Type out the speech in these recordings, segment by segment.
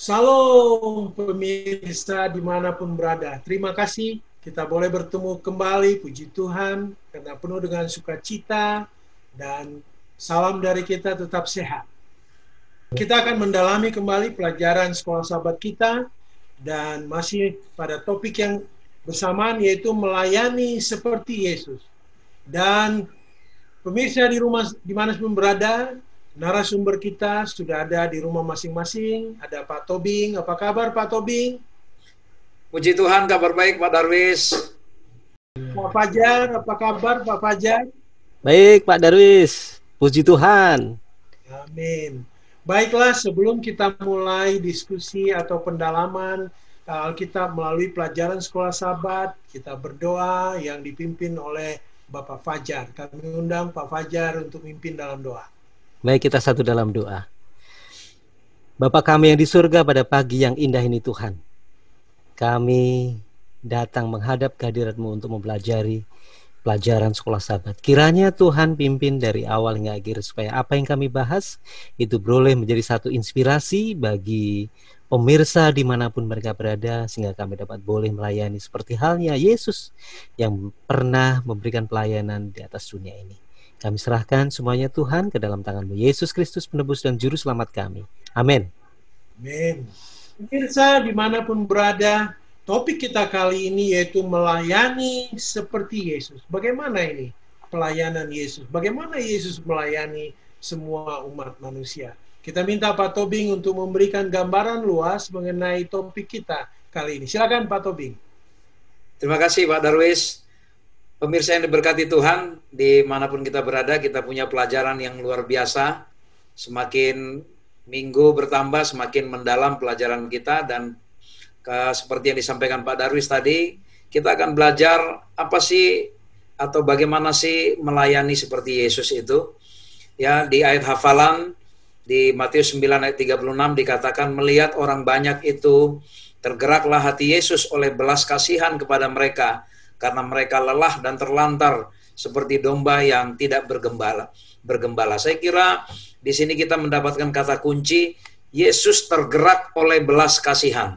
Salam pemirsa dimanapun berada. Terima kasih kita boleh bertemu kembali, puji Tuhan, karena penuh dengan sukacita dan salam dari kita tetap sehat. Kita akan mendalami kembali pelajaran sekolah sahabat kita dan masih pada topik yang bersamaan yaitu melayani seperti Yesus. Dan pemirsa di rumah dimanapun berada, narasumber kita sudah ada di rumah masing-masing. Ada Pak Tobing. Apa kabar Pak Tobing? Puji Tuhan, kabar baik Pak Darwis. Pak Fajar, apa kabar Pak Fajar? Baik Pak Darwis, puji Tuhan. Amin. Baiklah, sebelum kita mulai diskusi atau pendalaman Alkitab melalui pelajaran sekolah sahabat, kita berdoa yang dipimpin oleh Bapak Fajar. Kami undang Pak Fajar untuk memimpin dalam doa. Baik, kita satu dalam doa. Bapa kami yang di surga, pada pagi yang indah ini Tuhan, kami datang menghadap kehadirat-Mu untuk mempelajari pelajaran sekolah sahabat. Kiranya Tuhan pimpin dari awal hingga akhir, supaya apa yang kami bahas itu boleh menjadi satu inspirasi bagi pemirsa dimanapun mereka berada, sehingga kami dapat boleh melayani seperti halnya Yesus yang pernah memberikan pelayanan di atas dunia ini. Kami serahkan semuanya Tuhan ke dalam tangan-Mu, Yesus Kristus penebus dan juru selamat kami. Amin. Amin. Pemirsa dimanapun berada, topik kita kali ini yaitu melayani seperti Yesus. Bagaimana ini pelayanan Yesus? Bagaimana Yesus melayani semua umat manusia? Kita minta Pak Tobing untuk memberikan gambaran luas mengenai topik kita kali ini. Silakan Pak Tobing. Terima kasih Pak Darwis. Pemirsa yang diberkati Tuhan, dimanapun kita berada, kita punya pelajaran yang luar biasa. Semakin minggu bertambah, semakin mendalam pelajaran kita, dan seperti yang disampaikan Pak Darwis tadi, kita akan belajar apa sih atau bagaimana sih melayani seperti Yesus itu. Ya, di ayat hafalan di Matius 9 ayat 36 dikatakan, melihat orang banyak itu, tergeraklah hati Yesus oleh belas kasihan kepada mereka, karena mereka lelah dan terlantar seperti domba yang tidak bergembala. Saya kira di sini kita mendapatkan kata kunci, Yesus tergerak oleh belas kasihan.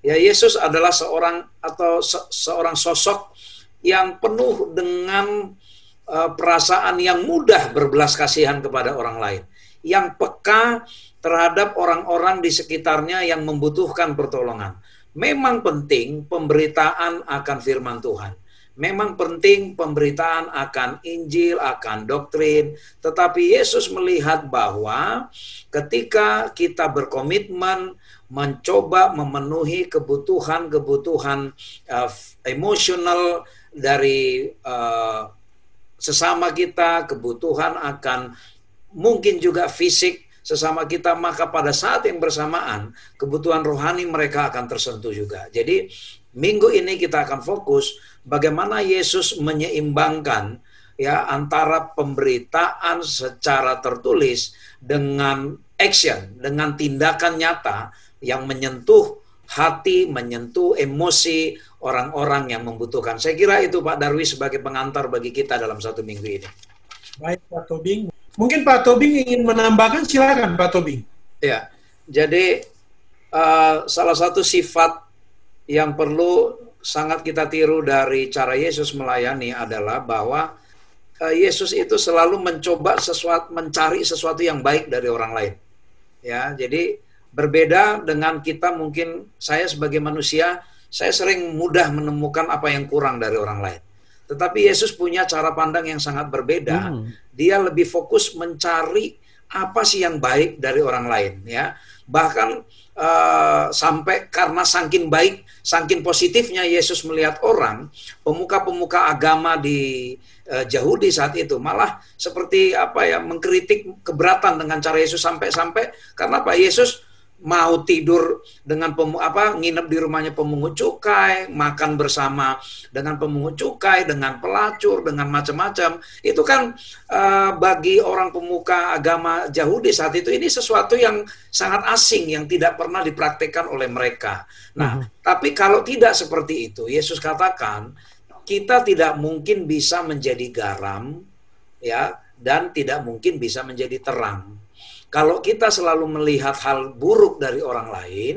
Ya, Yesus adalah seorang sosok yang penuh dengan perasaan yang mudah berbelas kasihan kepada orang lain, yang peka terhadap orang-orang di sekitarnya yang membutuhkan pertolongan. Memang penting pemberitaan akan firman Tuhan. Memang penting pemberitaan akan Injil, akan doktrin. Tetapi Yesus melihat bahwa ketika kita berkomitmen mencoba memenuhi kebutuhan emosional dari sesama kita, kebutuhan akan mungkin juga fisik sesama kita, maka pada saat yang bersamaan kebutuhan rohani mereka akan tersentuh juga. Jadi minggu ini kita akan fokus bagaimana Yesus menyeimbangkan ya antara pemberitaan secara tertulis dengan action, dengan tindakan nyata yang menyentuh hati, menyentuh emosi orang-orang yang membutuhkan. Saya kira itu Pak Darwis sebagai pengantar bagi kita dalam satu minggu ini. Baik Pak Tobing. Mungkin Pak Tobing ingin menambahkan, silakan Pak Tobing. Ya, jadi salah satu sifat yang perlu sangat kita tiru dari cara Yesus melayani adalah bahwa Yesus itu selalu mencari sesuatu yang baik dari orang lain. Ya, jadi berbeda dengan kita, mungkin saya sebagai manusia, saya sering mudah menemukan apa yang kurang dari orang lain. Tetapi Yesus punya cara pandang yang sangat berbeda. Dia lebih fokus mencari apa sih yang baik dari orang lain, ya. Bahkan sampai karena saking baik, saking positifnya Yesus melihat orang, pemuka-pemuka agama di Yahudi saat itu malah seperti mengkritik keberatan dengan cara Yesus, sampai karena Pak Yesus mau tidur dengan nginep di rumahnya pemungut cukai, makan bersama dengan pemungut cukai, dengan pelacur, dengan macam-macam. Itu kan bagi orang pemuka agama Yahudi saat itu ini sesuatu yang sangat asing, yang tidak pernah dipraktikkan oleh mereka. Nah, tapi kalau tidak seperti itu, Yesus katakan kita tidak mungkin bisa menjadi garam, ya, dan tidak mungkin bisa menjadi terang. Kalau kita selalu melihat hal buruk dari orang lain,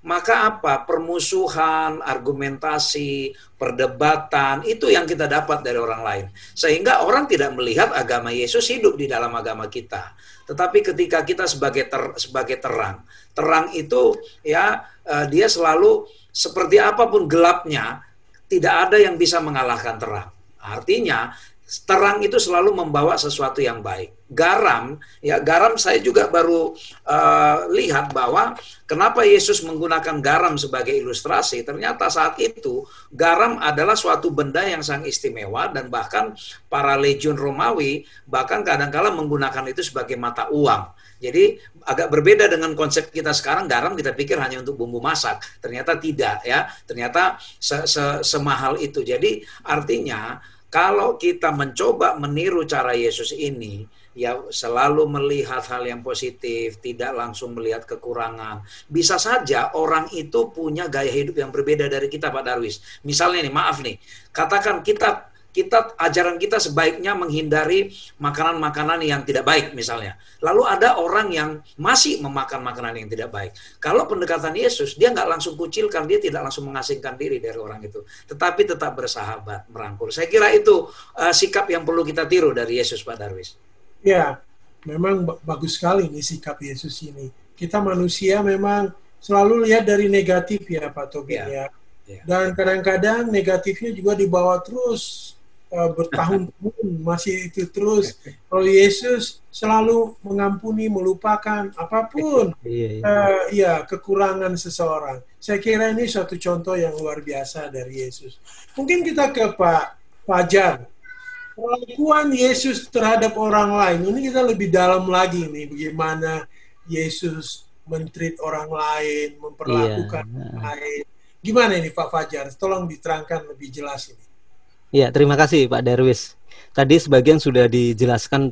maka apa? Permusuhan, argumentasi, perdebatan, itu yang kita dapat dari orang lain. Sehingga orang tidak melihat agama Yesus hidup di dalam agama kita. Tetapi ketika kita sebagai terang, terang itu ya dia selalu seperti apapun gelapnya, tidak ada yang bisa mengalahkan terang. Artinya terang itu selalu membawa sesuatu yang baik. Garam, ya garam saya juga baru lihat bahwa kenapa Yesus menggunakan garam sebagai ilustrasi. Ternyata saat itu garam adalah suatu benda yang sangat istimewa, dan bahkan para legiun Romawi bahkan kadang-kala menggunakan itu sebagai mata uang. Jadi agak berbeda dengan konsep kita sekarang, garam kita pikir hanya untuk bumbu masak. Ternyata tidak, ya. Ternyata semahal itu. Jadi artinya kalau kita mencoba meniru cara Yesus ini, ya selalu melihat hal yang positif, tidak langsung melihat kekurangan. Bisa saja orang itu punya gaya hidup yang berbeda dari kita, Pak Darwis. Misalnya nih, maaf nih, katakan kita ajaran kita sebaiknya menghindari makanan-makanan yang tidak baik misalnya. Lalu ada orang yang masih memakan makanan yang tidak baik. Kalau pendekatan Yesus, dia nggak langsung kucilkan, dia tidak langsung mengasingkan diri dari orang itu. Tetapi tetap bersahabat, merangkul. Saya kira itu sikap yang perlu kita tiru dari Yesus, Pak Darwis. Ya, memang bagus sekali nih sikap Yesus ini. Kita manusia memang selalu lihat dari negatif ya Pak Tobin ya. Dan kadang-kadang negatifnya juga dibawa terus bertahun-tahun masih itu terus. Kalau Yesus selalu mengampuni, melupakan apapun kekurangan seseorang. Saya kira ini suatu contoh yang luar biasa dari Yesus. Mungkin kita ke Pak Fajar. Perlakuan Yesus terhadap orang lain, ini kita lebih dalam lagi nih, bagaimana Yesus men-treat orang lain, memperlakukan orang lain. Gimana ini Pak Fajar? Tolong diterangkan lebih jelas ini. Ya, terima kasih Pak Darwis. Tadi sebagian sudah dijelaskan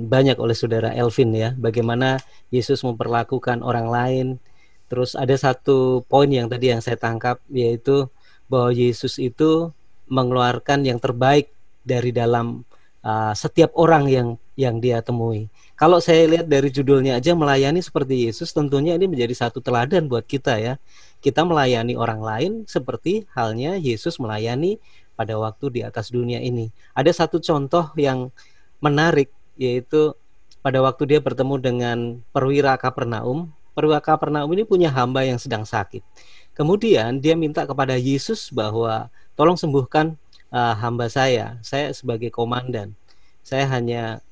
banyak oleh Saudara Elvin ya, bagaimana Yesus memperlakukan orang lain. Terus ada satu poin yang tadi yang saya tangkap, yaitu bahwa Yesus itu mengeluarkan yang terbaik dari dalam setiap orang yang dia temui. Kalau saya lihat dari judulnya aja, melayani seperti Yesus, tentunya ini menjadi satu teladan buat kita ya. Kita melayani orang lain seperti halnya Yesus melayani pada waktu di atas dunia ini. Ada satu contoh yang menarik, yaitu pada waktu dia bertemu dengan perwira Kapernaum. Perwira Kapernaum ini punya hamba yang sedang sakit. Kemudian dia minta kepada Yesus bahwa tolong sembuhkan hamba saya sebagai komandan. Saya hanya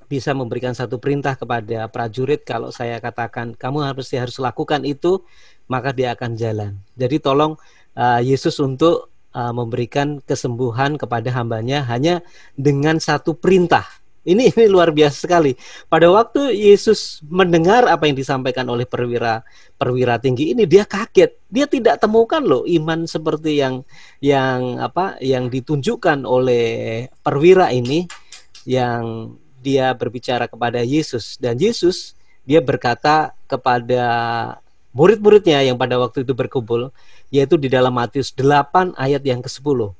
bisa memberikan satu perintah kepada prajurit, kalau saya katakan kamu harus lakukan itu, maka dia akan jalan. Jadi tolong Yesus untuk memberikan kesembuhan kepada hambanya hanya dengan satu perintah. Ini luar biasa sekali. Pada waktu Yesus mendengar apa yang disampaikan oleh perwira tinggi ini, dia kaget. Dia tidak temukan loh iman seperti yang ditunjukkan oleh perwira ini, yang dia berbicara kepada Yesus, dan Yesus dia berkata kepada murid-muridnya yang pada waktu itu berkumpul, yaitu di dalam Matius 8 ayat yang ke-10.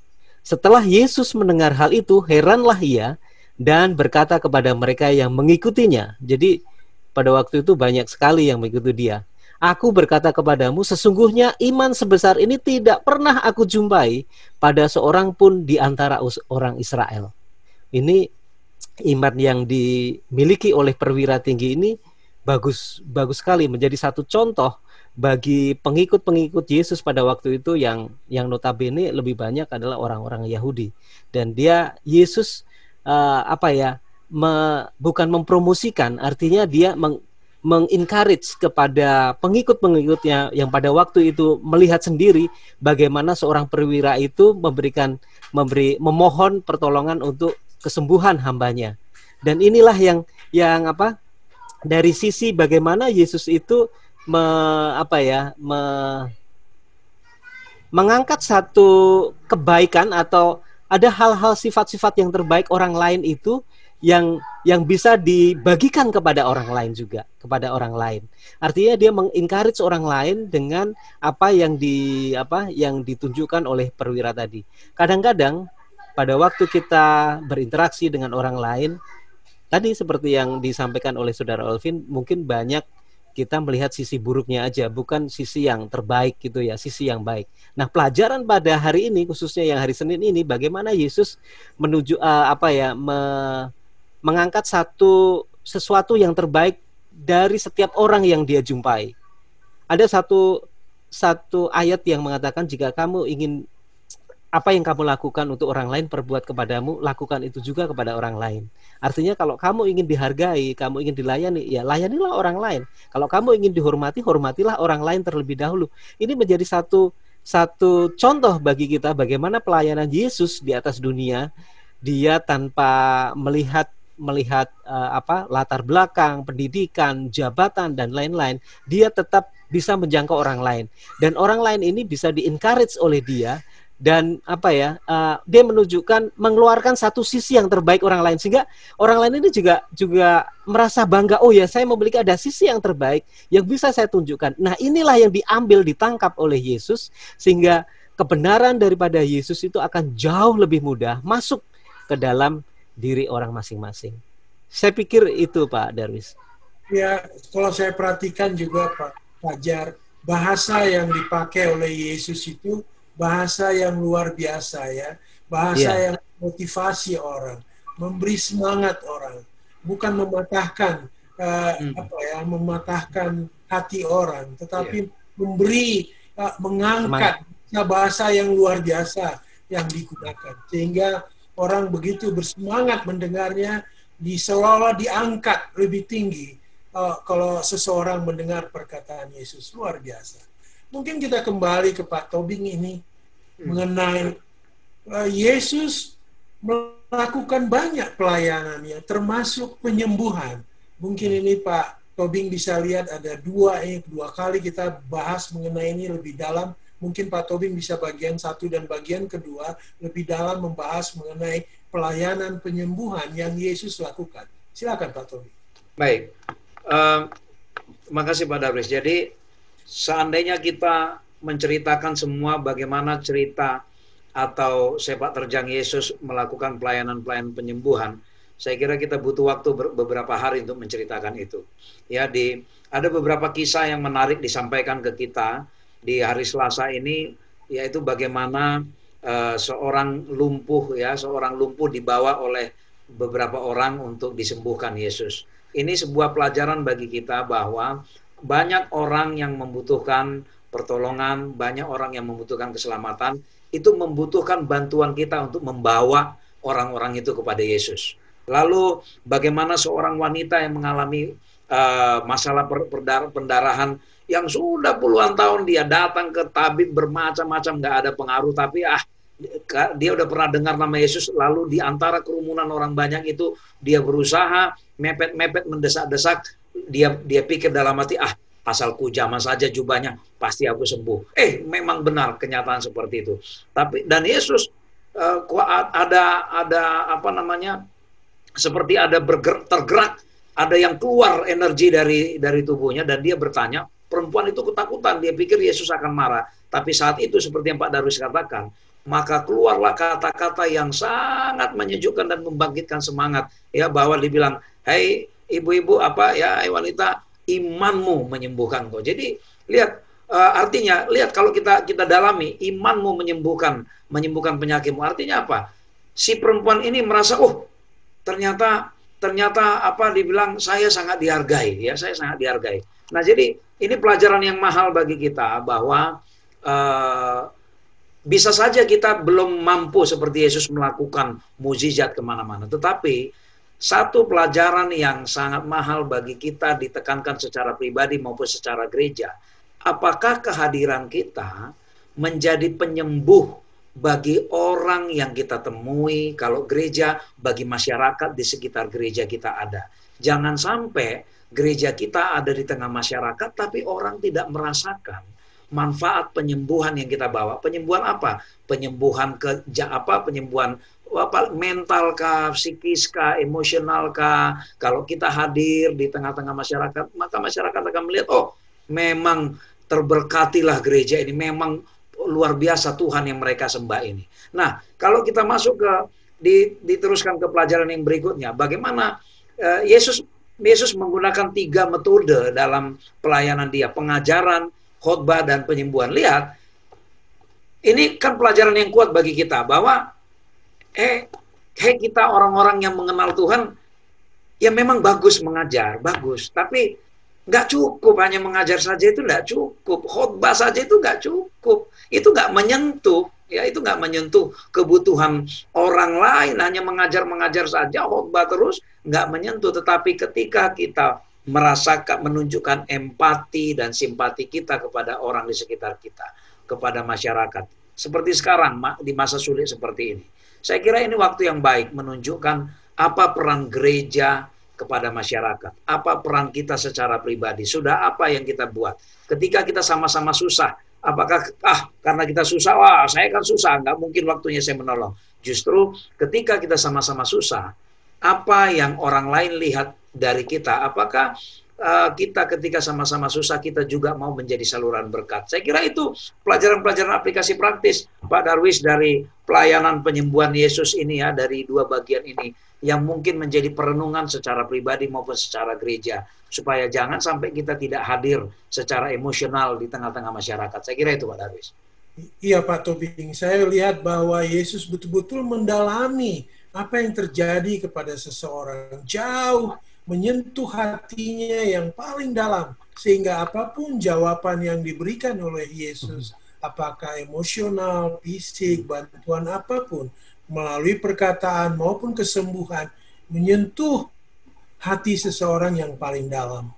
Setelah Yesus mendengar hal itu, heranlah ia dan berkata kepada mereka yang mengikutinya. Jadi pada waktu itu banyak sekali yang mengikuti dia. Aku berkata kepadamu, sesungguhnya iman sebesar ini tidak pernah aku jumpai pada seorang pun di antara orang Israel. Ini iman yang dimiliki oleh perwira tinggi ini bagus sekali, menjadi satu contoh bagi pengikut-pengikut Yesus pada waktu itu yang notabene lebih banyak adalah orang-orang Yahudi. Dan Yesus bukan mempromosikan, artinya dia mengencourage kepada pengikut-pengikutnya yang pada waktu itu melihat sendiri bagaimana seorang perwira itu memohon pertolongan untuk kesembuhan hambanya. Dan inilah yang dari sisi bagaimana Yesus itu mengangkat satu kebaikan, atau ada hal-hal sifat-sifat yang terbaik orang lain itu yang bisa dibagikan kepada orang lain juga, kepada orang lain. Artinya dia mengencourage orang lain dengan apa yang ditunjukkan oleh perwira tadi. Kadang-kadang pada waktu kita berinteraksi dengan orang lain, tadi seperti yang disampaikan oleh Saudara Alvin, mungkin banyak kita melihat sisi buruknya aja, bukan sisi yang terbaik gitu ya, sisi yang baik. Nah, pelajaran pada hari ini, khususnya yang hari Senin ini, bagaimana Yesus menuju mengangkat sesuatu yang terbaik dari setiap orang yang dia jumpai. Ada satu ayat yang mengatakan, jika kamu ingin apa yang kamu lakukan untuk orang lain perbuat kepadamu, lakukan itu juga kepada orang lain. Artinya kalau kamu ingin dihargai, kamu ingin dilayani, ya layanilah orang lain. Kalau kamu ingin dihormati, hormatilah orang lain terlebih dahulu. Ini menjadi satu contoh bagi kita bagaimana pelayanan Yesus di atas dunia. Dia tanpa melihat latar belakang, pendidikan, jabatan dan lain-lain, dia tetap bisa menjangkau orang lain. Dan orang lain ini bisa di-encourage oleh dia. Dan dia mengeluarkan satu sisi yang terbaik orang lain, sehingga orang lain ini juga merasa bangga, oh ya, saya memiliki ada sisi yang terbaik yang bisa saya tunjukkan. Nah, inilah yang ditangkap oleh Yesus, sehingga kebenaran daripada Yesus itu akan jauh lebih mudah masuk ke dalam diri orang masing-masing. Saya pikir itu, Pak Darwis. Ya, kalau saya perhatikan juga Pak Fajar, bahasa yang dipakai oleh Yesus itu bahasa yang luar biasa ya, bahasa yang motivasi orang, memberi semangat orang, bukan mematahkan mematahkan hati orang, tetapi memberi mengangkat bahasa yang luar biasa yang digunakan, sehingga orang begitu bersemangat mendengarnya, seolah-olah diangkat lebih tinggi kalau seseorang mendengar perkataan Yesus. Luar biasa. Mungkin kita kembali ke Pak Tobing ini mengenai Yesus melakukan banyak pelayanannya, termasuk penyembuhan. Mungkin ini Pak Tobing bisa lihat ada dua kali kita bahas mengenai ini lebih dalam. Mungkin Pak Tobing bisa bagian 1 dan bagian kedua lebih dalam membahas mengenai pelayanan penyembuhan yang Yesus lakukan. Silakan Pak Tobing. Baik, terima kasih Pak Darwis. Jadi seandainya kita menceritakan semua bagaimana cerita atau sepak terjang Yesus melakukan pelayanan penyembuhan, saya kira kita butuh waktu beberapa hari untuk menceritakan itu. Ya, ada beberapa kisah yang menarik disampaikan ke kita di hari Selasa ini, yaitu bagaimana seorang lumpuh dibawa oleh beberapa orang untuk disembuhkan Yesus. Ini sebuah pelajaran bagi kita bahwa banyak orang yang membutuhkan pertolongan, banyak orang yang membutuhkan keselamatan, itu membutuhkan bantuan kita untuk membawa orang-orang itu kepada Yesus. Lalu bagaimana seorang wanita yang mengalami masalah pendarahan yang sudah puluhan tahun, dia datang ke tabib bermacam-macam, nggak ada pengaruh, tapi dia udah pernah dengar nama Yesus, lalu di antara kerumunan orang banyak itu dia berusaha mepet-mepet, mendesak-desak, dia pikir dalam hati, asal ku jamah saja jubahnya, pasti aku sembuh. Memang benar kenyataan seperti itu. Dan Yesus seperti ada tergerak, ada yang keluar energi dari tubuhnya, dan dia bertanya. Perempuan itu ketakutan, dia pikir Yesus akan marah. Tapi saat itu seperti yang Pak Darwis katakan, maka keluarlah kata-kata yang sangat menyejukkan dan membangkitkan semangat, ya, bahwa dibilang, "Hei ibu-ibu, hai wanita, imanmu menyembuhkan kau." Jadi lihat, artinya lihat, kalau kita dalami, imanmu menyembuhkan penyakitmu. Artinya apa? Si perempuan ini merasa, ternyata dibilang saya sangat dihargai, ya, saya sangat dihargai. Nah, jadi ini pelajaran yang mahal bagi kita, bahwa bisa saja kita belum mampu seperti Yesus melakukan mukjizat kemana-mana, tetapi satu pelajaran yang sangat mahal bagi kita ditekankan secara pribadi maupun secara gereja, apakah kehadiran kita menjadi penyembuh bagi orang yang kita temui, kalau gereja, bagi masyarakat di sekitar gereja kita ada. Jangan sampai gereja kita ada di tengah masyarakat, tapi orang tidak merasakan manfaat penyembuhan yang kita bawa. Penyembuhan apa? Penyembuhan penyembuhan mental kah, psikis kah, emosional kah? Kalau kita hadir di tengah-tengah masyarakat, maka masyarakat akan melihat, memang terberkatilah gereja ini, memang luar biasa Tuhan yang mereka sembah ini. Nah, kalau kita masuk diteruskan ke pelajaran yang berikutnya, bagaimana Yesus menggunakan 3 metode dalam pelayanan dia, pengajaran, khotbah, dan penyembuhan. Lihat, ini kan pelajaran yang kuat bagi kita, bahwa kita orang-orang yang mengenal Tuhan, ya memang bagus mengajar, bagus. Tapi nggak cukup hanya mengajar saja, itu nggak cukup. Khotbah saja itu nggak cukup. Itu nggak menyentuh. Ya, itu nggak menyentuh kebutuhan orang lain. Hanya mengajar saja, khotbah terus, nggak menyentuh. Tetapi ketika kita merasakan, menunjukkan empati dan simpati kita kepada orang di sekitar kita, kepada masyarakat, seperti sekarang di masa sulit seperti ini, saya kira ini waktu yang baik menunjukkan apa peran gereja kepada masyarakat, apa peran kita secara pribadi, sudah apa yang kita buat. Ketika kita sama-sama susah, apakah karena kita susah, saya kan susah, nggak mungkin waktunya saya menolong. Justru ketika kita sama-sama susah, apa yang orang lain lihat dari kita, apakah kita ketika sama-sama susah, kita juga mau menjadi saluran berkat. Saya kira itu pelajaran-pelajaran aplikasi praktis Pak Darwis dari pelayanan penyembuhan Yesus ini, ya, dari 2 bagian ini, yang mungkin menjadi perenungan secara pribadi maupun secara gereja, supaya jangan sampai kita tidak hadir secara emosional di tengah-tengah masyarakat. Saya kira itu Pak Darwis. Iya Pak Tobing, saya lihat bahwa Yesus betul-betul mendalami apa yang terjadi kepada seseorang, jauh menyentuh hatinya yang paling dalam, sehingga apapun jawaban yang diberikan oleh Yesus, apakah emosional, fisik, bantuan apapun, melalui perkataan maupun kesembuhan, menyentuh hati seseorang yang paling dalam.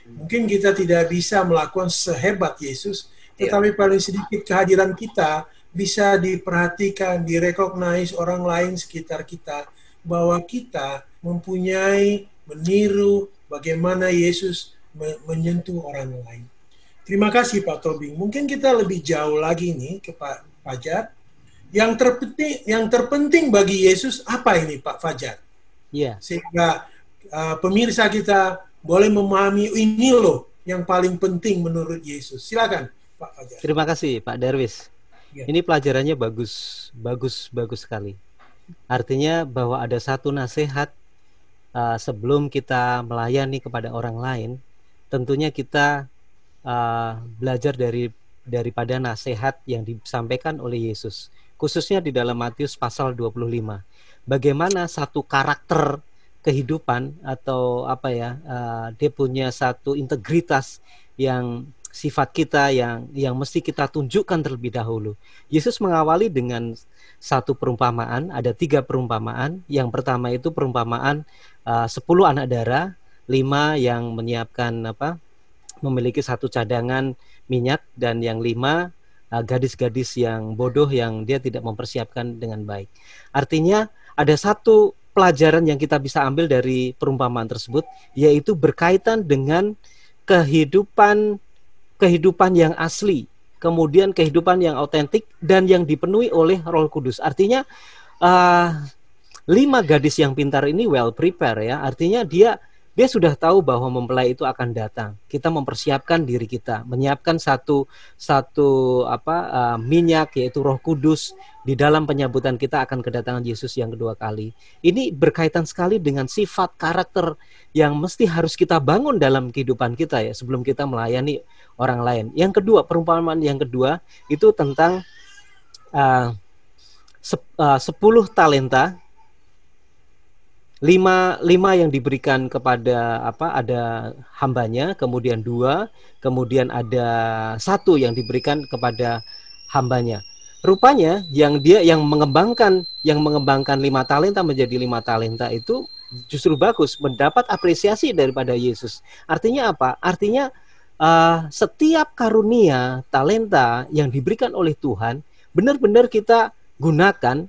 Mungkin kita tidak bisa melakukan sehebat Yesus, tetapi paling sedikit kehadiran kita bisa diperhatikan, direcognize orang lain sekitar kita, bahwa kita mempunyai, meniru bagaimana Yesus menyentuh orang lain. Terima kasih Pak Tobing. Mungkin kita lebih jauh lagi nih ke Pak Fajar. Yang terpenting bagi Yesus apa ini Pak Fajar? Iya. Sehingga pemirsa kita boleh memahami ini loh yang paling penting menurut Yesus. Silakan Pak Fajar. Terima kasih Pak Darwis. Ya. Ini pelajarannya bagus sekali. Artinya bahwa ada satu nasihat sebelum kita melayani kepada orang lain, tentunya kita belajar daripada nasihat yang disampaikan oleh Yesus, khususnya di dalam Matius pasal 25. Bagaimana satu karakter kehidupan atau dia punya satu integritas yang sifat kita yang mesti kita tunjukkan terlebih dahulu. Yesus mengawali dengan satu perumpamaan, ada 3 perumpamaan. Yang pertama itu perumpamaan 10 anak darah, 5 yang menyiapkan memiliki 1 cadangan minyak, dan yang 5 gadis-gadis yang bodoh yang dia tidak mempersiapkan dengan baik. Artinya ada satu pelajaran yang kita bisa ambil dari perumpamaan tersebut, yaitu berkaitan dengan kehidupan yang asli, kemudian kehidupan yang otentik dan yang dipenuhi oleh Roh Kudus. Artinya 5 gadis yang pintar ini well prepare, ya. Artinya dia sudah tahu bahwa mempelai itu akan datang. Kita mempersiapkan diri kita, menyiapkan satu minyak, yaitu Roh Kudus, di dalam penyambutan kita akan kedatangan Yesus yang kedua kali. Ini berkaitan sekali dengan sifat karakter yang mesti harus kita bangun dalam kehidupan kita, ya, sebelum kita melayani orang lain. Yang kedua, perumpamaan yang kedua itu tentang 10 talenta. 5 yang diberikan kepada ada hambanya, kemudian 2, kemudian ada 1 yang diberikan kepada hambanya. Rupanya yang mengembangkan 5 talenta menjadi 5 talenta itu justru bagus, mendapat apresiasi daripada Yesus. Artinya apa? Artinya setiap karunia talenta yang diberikan oleh Tuhan benar-benar kita gunakan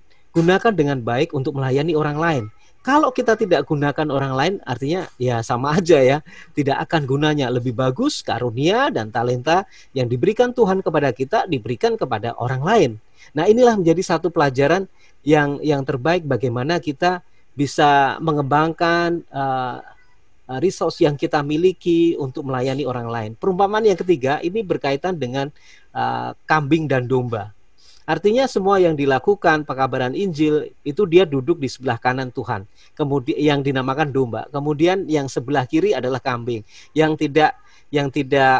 dengan baik untuk melayani orang lain. Kalau kita tidak gunakan orang lain, artinya ya sama aja, ya, tidak akan gunanya. Lebih bagus karunia dan talenta yang diberikan Tuhan kepada kita diberikan kepada orang lain. Nah, inilah menjadi satu pelajaran yang terbaik, bagaimana kita bisa mengembangkan resource yang kita miliki untuk melayani orang lain. Perumpamaan yang ketiga ini berkaitan dengan kambing dan domba. Artinya semua yang dilakukan pekabaran Injil itu dia duduk di sebelah kanan Tuhan. Kemudian yang dinamakan domba. Kemudian yang sebelah kiri adalah kambing yang tidak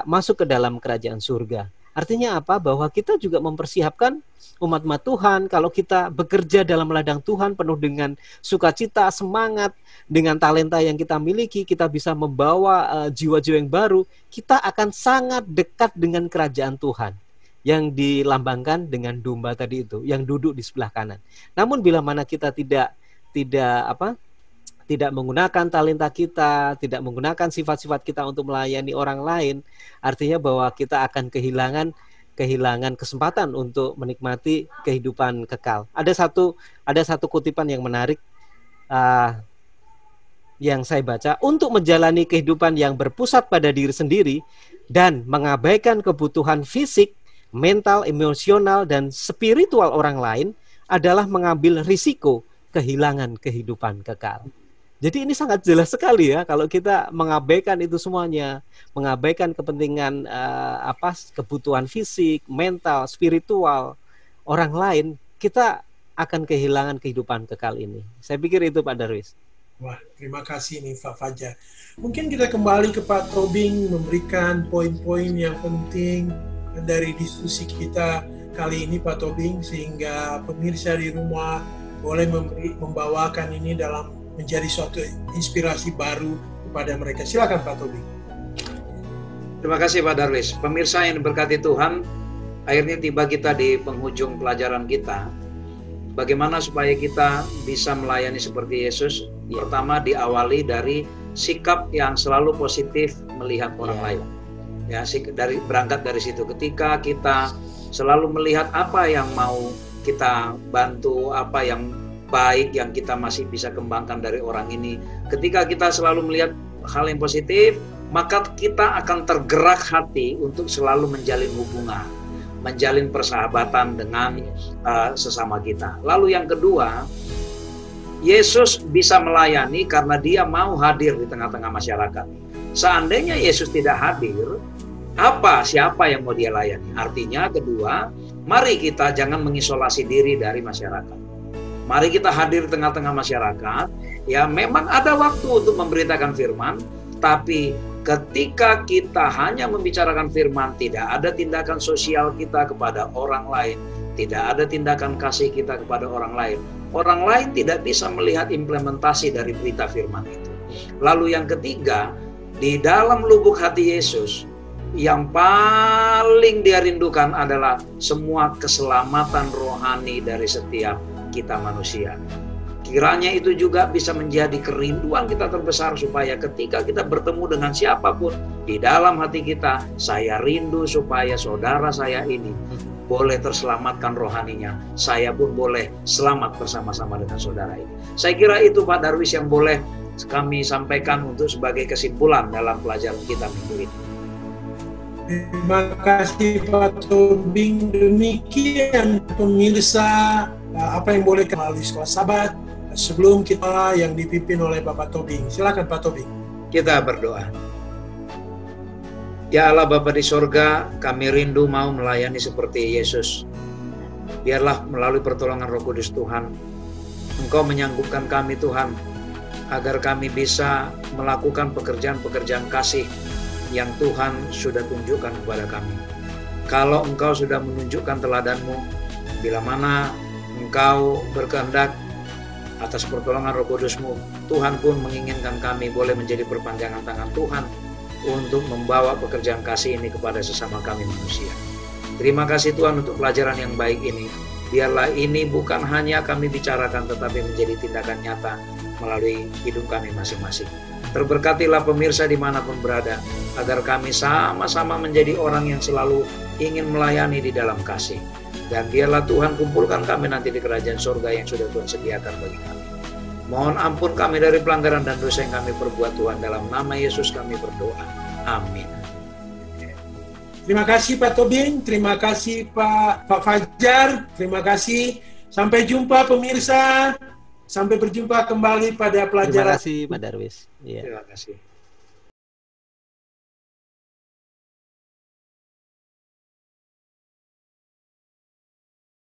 masuk ke dalam kerajaan surga. Artinya apa? Bahwa kita juga mempersiapkan umat-umat Tuhan. Kalau kita bekerja dalam ladang Tuhan penuh dengan sukacita, semangat, dengan talenta yang kita miliki, kita bisa membawa jiwa-jiwa yang baru, kita akan sangat dekat dengan kerajaan Tuhan yang dilambangkan dengan domba tadi itu, yang duduk di sebelah kanan. Namun bila mana kita tidak menggunakan talenta kita, tidak menggunakan sifat-sifat kita untuk melayani orang lain, artinya bahwa kita akan kehilangan kesempatan untuk menikmati kehidupan kekal. Ada satu kutipan yang menarik yang saya baca, untuk menjalani kehidupan yang berpusat pada diri sendiri dan mengabaikan kebutuhan fisik, mental, emosional, dan spiritual orang lain adalah mengambil risiko kehilangan kehidupan kekal. Jadi ini sangat jelas sekali ya, kalau kita mengabaikan itu semuanya, mengabaikan kepentingan kebutuhan fisik, mental, spiritual orang lain, kita akan kehilangan kehidupan kekal ini. Saya pikir itu Pak Darwis. Wah, terima kasih nih Pak Fajar. Mungkin kita kembali ke Pak Tobing memberikan poin-poin yang penting dari diskusi kita kali ini Pak Tobing, sehingga pemirsa di rumah boleh membawakan ini dalam menjadi suatu inspirasi baru kepada mereka. Silakan Pak Tobing. Terima kasih Pak Darwis. Pemirsa yang diberkati Tuhan, akhirnya tiba kita di penghujung pelajaran kita. Bagaimana supaya kita bisa melayani seperti Yesus? Pertama, diawali dari sikap yang selalu positif melihat orang lain. Ya, berangkat dari situ. Ketika kita selalu melihat apa yang mau kita bantu, apa yang baik yang kita masih bisa kembangkan dari orang ini. Ketika kita selalu melihat hal yang positif, maka kita akan tergerak hati untuk selalu menjalin hubungan, menjalin persahabatan dengan sesama kita. Lalu yang kedua, Yesus bisa melayani karena dia mau hadir di tengah-tengah masyarakat. Seandainya Yesus tidak hadir, siapa yang mau dia layani? Artinya kedua, mari kita jangan mengisolasi diri dari masyarakat. Mari kita hadir di tengah-tengah masyarakat. Ya, memang ada waktu untuk memberitakan firman, tapi ketika kita hanya membicarakan firman, tidak ada tindakan sosial kita kepada orang lain, tidak ada tindakan kasih kita kepada orang lain, orang lain tidak bisa melihat implementasi dari berita firman itu. Lalu yang ketiga, di dalam lubuk hati Yesus, yang paling dia rindukan adalah semua keselamatan rohani dari setiap kita manusia. Kiranya itu juga bisa menjadi kerinduan kita terbesar, supaya ketika kita bertemu dengan siapapun di dalam hati kita, saya rindu supaya saudara saya ini boleh terselamatkan rohaninya, saya pun boleh selamat bersama-sama dengan saudara ini. Saya kira itu Pak Darwis yang boleh kami sampaikan untuk sebagai kesimpulan dalam pelajaran kita minggu ini. Terima kasih Pak Tobing. Demikian pemirsa apa yang boleh melalui Sekolah Sabat sebelum kita yang dipimpin oleh Bapak Tobing. Silakan Pak Tobing. Kita berdoa. Ya Allah Bapa di sorga, kami rindu mau melayani seperti Yesus. Biarlah melalui pertolongan Roh Kudus Tuhan, Engkau menyanggupkan kami Tuhan, agar kami bisa melakukan pekerjaan-pekerjaan kasih yang Tuhan sudah tunjukkan kepada kami. Kalau Engkau sudah menunjukkan teladan-Mu, bila mana Engkau berkehendak atas pertolongan Roh Kudus-Mu, Tuhan pun menginginkan kami boleh menjadi perpanjangan tangan Tuhan untuk membawa pekerjaan kasih ini kepada sesama kami manusia. Terima kasih Tuhan untuk pelajaran yang baik ini. Biarlah ini bukan hanya kami bicarakan, tetapi menjadi tindakan nyata melalui hidup kami masing-masing. Terberkatilah pemirsa dimanapun berada, agar kami sama-sama menjadi orang yang selalu ingin melayani di dalam kasih. Dan biarlah Tuhan kumpulkan kami nanti di kerajaan surga yang sudah Tuhan sediakan bagi kami. Mohon ampun kami dari pelanggaran dan dosa yang kami perbuat Tuhan. Dalam nama Yesus kami berdoa. Amin. Terima kasih Pak Tobing, terima kasih Pak Fajar, terima kasih. Sampai jumpa pemirsa. Sampai berjumpa kembali pada pelajaran. Terima kasih Pak Darwis. Terima kasih.